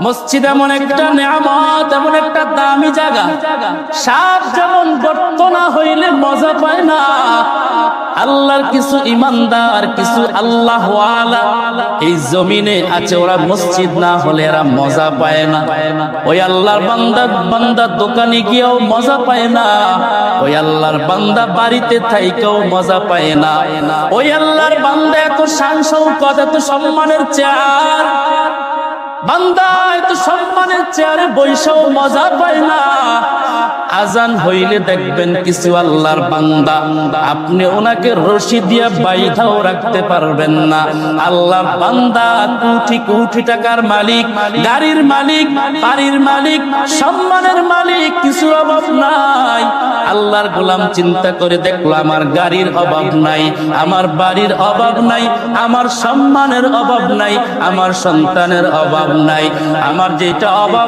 মসজিদ এমন একটা নিয়ামত, এমন একটা দামি জায়গা, সাপ যেমন গর্ত না হইলে মজা পায় না, আল্লাহর কিছু ইমানদার, কিছু আল্লাহওয়ালা এই জমিনে আছে, ওরা মসজিদ না হলে এরা মজা পায় না। ওই আল্লাহর বান্দা দোকানে গিয়েও মজা পায় না, ওই আল্লাহর বান্দা বাড়িতে থাইকেও মজা পায় না। ওই আল্লাহর বান্দা এত শান শৌকত, এত সম্মানের চেয়ার, বান্দা এত সম্মানের চেয়ারে বৈশাও মজা পায় না। আজান হইলে দেখবেন কিছু আল্লাহর বান্দা, আপনি ওনাকে রশি দিয়ে বাইধাও রাখতে পারবেন না। আল্লাহর বান্দা কোটি কোটি টাকার মালিক, গাড়ির মালিক, বাড়ির মালিক, সম্মানের মালিক, কিছু অভাব নাই। আল্লাহর গোলাম চিন্তা করে দেখলো, আমার গাড়ির অভাব নাই, আমার বাড়ির অভাব নাই, আমার সম্মানের অভাব নাই, আমার সন্তানের অভাব নাই, আমার যেটা অভাব